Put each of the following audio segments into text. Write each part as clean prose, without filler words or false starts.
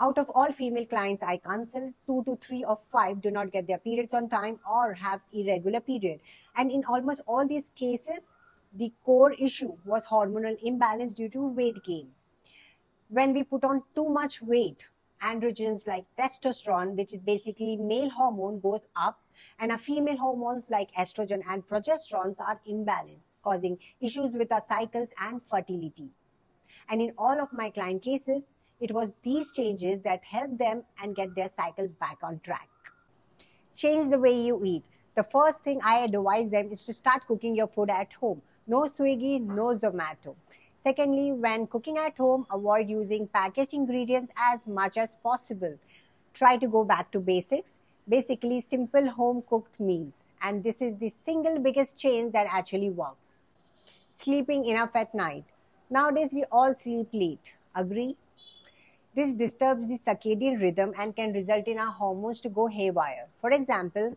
Out of all female clients I consult, 2 to 3 of 5 do not get their periods on time or have irregular period. And in almost all these cases, the core issue was hormonal imbalance due to weight gain. When we put on too much weight, androgens like testosterone, which is basically male hormone, goes up, and our female hormones like estrogen and progesterones are imbalanced, causing issues with our cycles and fertility. And in all of my client cases, it was these changes that helped them and get their cycles back on track. Change the way you eat. The first thing I advise them is to start cooking your food at home. No Swiggy, no Zomato. Secondly, when cooking at home, avoid using packaged ingredients as much as possible. Try to go back to basics, basically simple home cooked meals. And this is the single biggest change that actually works. Sleeping enough at night. Nowadays, we all sleep late. Agree? This disturbs the circadian rhythm and can result in our hormones to go haywire. For example,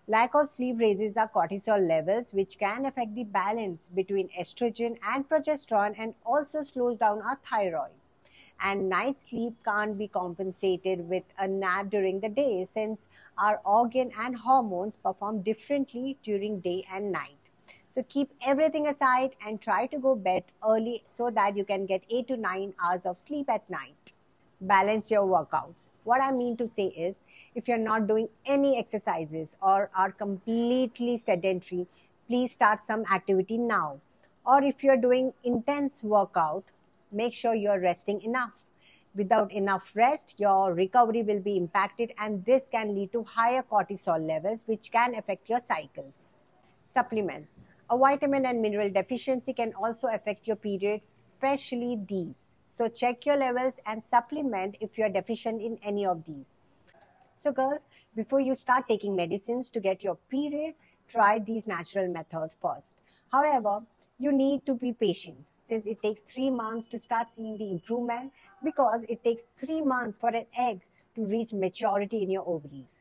lack of sleep raises our cortisol levels, which can affect the balance between estrogen and progesterone and also slows down our thyroid. And night sleep can't be compensated with a nap during the day since our organ and hormones perform differently during day and night. So keep everything aside and try to go bed early so that you can get 8 to 9 hours of sleep at night. Balance your workouts. What I mean to say is, if you're not doing any exercises or are completely sedentary, please start some activity now. Or if you're doing intense workout, make sure you're resting enough. Without enough rest, your recovery will be impacted, and this can lead to higher cortisol levels, which can affect your cycles. Supplements. A vitamin and mineral deficiency can also affect your periods, especially these. So check your levels and supplement if you're deficient in any of these. So girls, before you start taking medicines to get your period, try these natural methods first. However, you need to be patient since it takes 3 months to start seeing the improvement, because it takes 3 months for an egg to reach maturity in your ovaries.